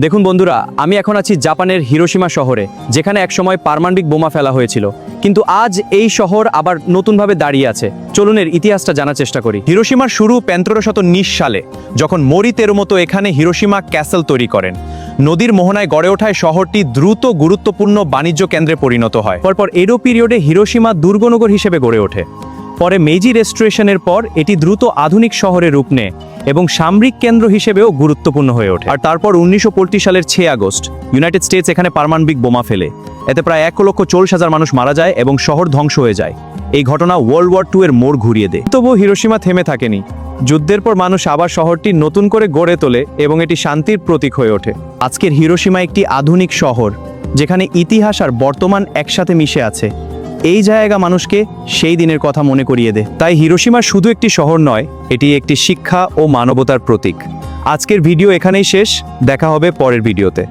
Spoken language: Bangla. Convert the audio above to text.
দেখুন বন্ধুরা, আমি এখন আছি জাপানের হিরোশিমা শহরে, যেখানে একসময় পারমাণবিক বোমা ফেলা হয়েছিল। কিন্তু আজ এই শহর আবার নতুনভাবে দাঁড়িয়ে আছে। চলুন এর ইতিহাসটা জানার চেষ্টা করি। হিরোশিমার শুরু 1519 সালে, যখন মোরি তেরুমোতো এখানে হিরোশিমা ক্যাসেল তৈরি করেন। নদীর মোহনায় গড়ে ওঠায় শহরটি দ্রুত গুরুত্বপূর্ণ বাণিজ্য কেন্দ্রে পরিণত হয়। পরপর এডো পিরিয়ডে হিরোশিমা দুর্গনগর হিসেবে গড়ে ওঠে। পরে মেইজি রেস্টোরেশনের পর এটি দ্রুত আধুনিক শহরে রূপ নেয় এবং সামরিক কেন্দ্র হিসেবেও গুরুত্বপূর্ণ হয়ে ওঠে। আর তারপর 1935 সালের 6 আগস্ট ইউনাইটেড স্টেটস এখানে পারমাণবিক বোমা ফেলে। এতে প্রায় 1,40,000 মানুষ মারা যায় এবং শহর ধ্বংস হয়ে যায়। এই ঘটনা ওয়ার্ল্ড ওয়ার 2 এর মোড় ঘুরিয়ে দেয়। তবুও হিরোশিমা থেমে থাকেনি। যুদ্ধের পর মানুষ আবার শহরটি নতুন করে গড়ে তোলে এবং এটি শান্তির প্রতীক হয়ে ওঠে। আজকের হিরোশিমা একটি আধুনিক শহর, যেখানে ইতিহাস আর বর্তমান একসাথে মিশে আছে। এই জায়গা মানুষকে সেই দিনের কথা মনে করিয়ে দেয়। তাই হিরোশিমা শুধু একটি শহর নয়, এটি একটি শিক্ষা ও মানবতার প্রতীক। আজকের ভিডিও এখানেই শেষ। দেখা হবে পরের ভিডিওতে।